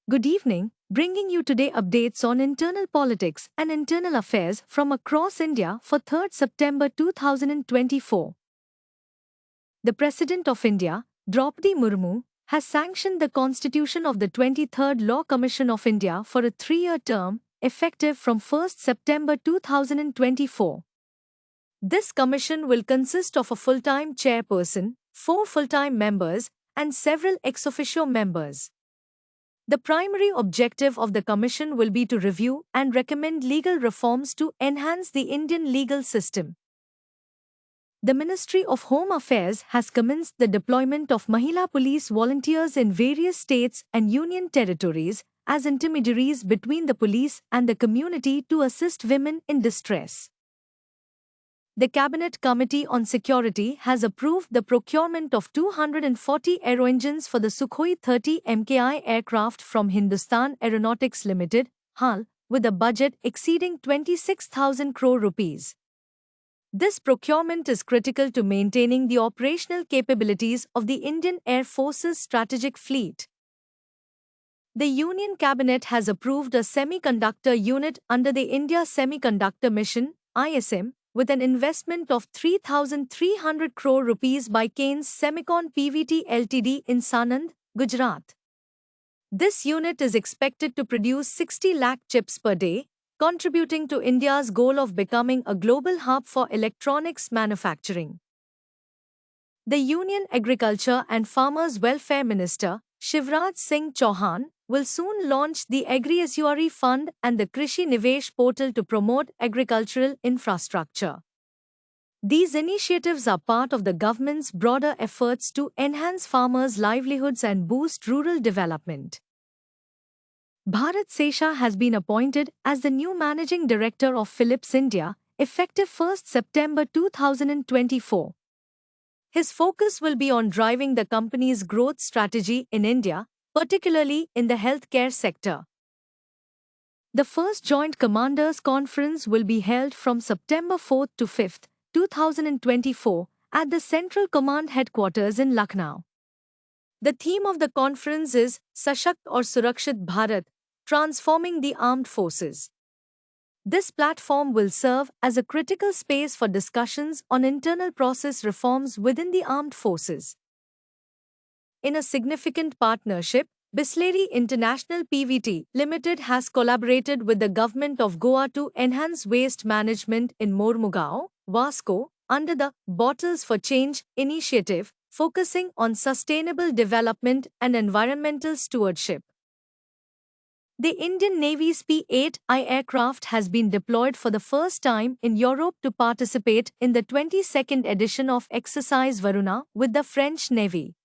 Good evening, bringing you today updates on internal politics and internal affairs from across India for 3rd September 2024. The President of India, Draupadi Murmu, has sanctioned the constitution of the 23rd Law Commission of India for a 3-year term, effective from 1st September 2024. This commission will consist of a full-time chairperson, 4 full-time members, and several ex officio members. The primary objective of the Commission will be to review and recommend legal reforms to enhance the Indian legal system. The Ministry of Home Affairs has commenced the deployment of Mahila police volunteers in various states and union territories as intermediaries between the police and the community to assist women in distress. The Cabinet Committee on Security has approved the procurement of 240 aero-engines for the Sukhoi 30 MKI aircraft from Hindustan Aeronautics Limited, HAL, with a budget exceeding 26,000 crore rupees. This procurement is critical to maintaining the operational capabilities of the Indian Air Force's strategic fleet. The Union Cabinet has approved a semiconductor unit under the India Semiconductor Mission, ISM, with an investment of 3,300 crore rupees by Kaynes Semicon PVT Ltd in Sanand, Gujarat. This unit is expected to produce 60 lakh chips per day, contributing to India's goal of becoming a global hub for electronics manufacturing. The Union Agriculture and Farmers Welfare Minister, Shivraj Singh Chauhan, will soon launch the Agri-Estuary Fund and the Krishi Nivesh portal to promote agricultural infrastructure. These initiatives are part of the government's broader efforts to enhance farmers' livelihoods and boost rural development. Bharat Sesha has been appointed as the new Managing Director of Philips India, effective 1st September 2024. His focus will be on driving the company's growth strategy in India, particularly in the healthcare sector. The first Joint Commanders Conference will be held from September 4 to 5, 2024, at the Central Command Headquarters in Lucknow. The theme of the conference is Sashakt aur Surakshit Bharat, Transforming the Armed Forces. This platform will serve as a critical space for discussions on internal process reforms within the armed forces. In a significant partnership, Bisleri International PVT Limited has collaborated with the Government of Goa to enhance waste management in Mormugao, Vasco, under the Bottles for Change initiative, focusing on sustainable development and environmental stewardship. The Indian Navy's P-8I aircraft has been deployed for the first time in Europe to participate in the 22nd edition of Exercise Varuna with the French Navy.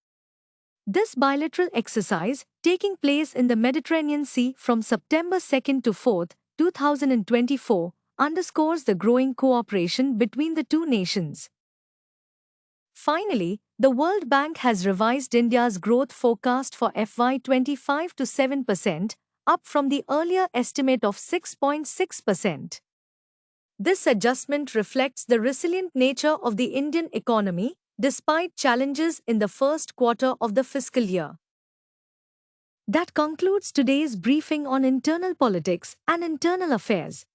This bilateral exercise, taking place in the Mediterranean Sea from September 2 to 4, 2024, underscores the growing cooperation between the two nations. Finally, the World Bank has revised India's growth forecast for FY25 to 7%, up from the earlier estimate of 6.6%. This adjustment reflects the resilient nature of the Indian economy, despite challenges in the first quarter of the fiscal year. That concludes today's briefing on internal politics and internal affairs.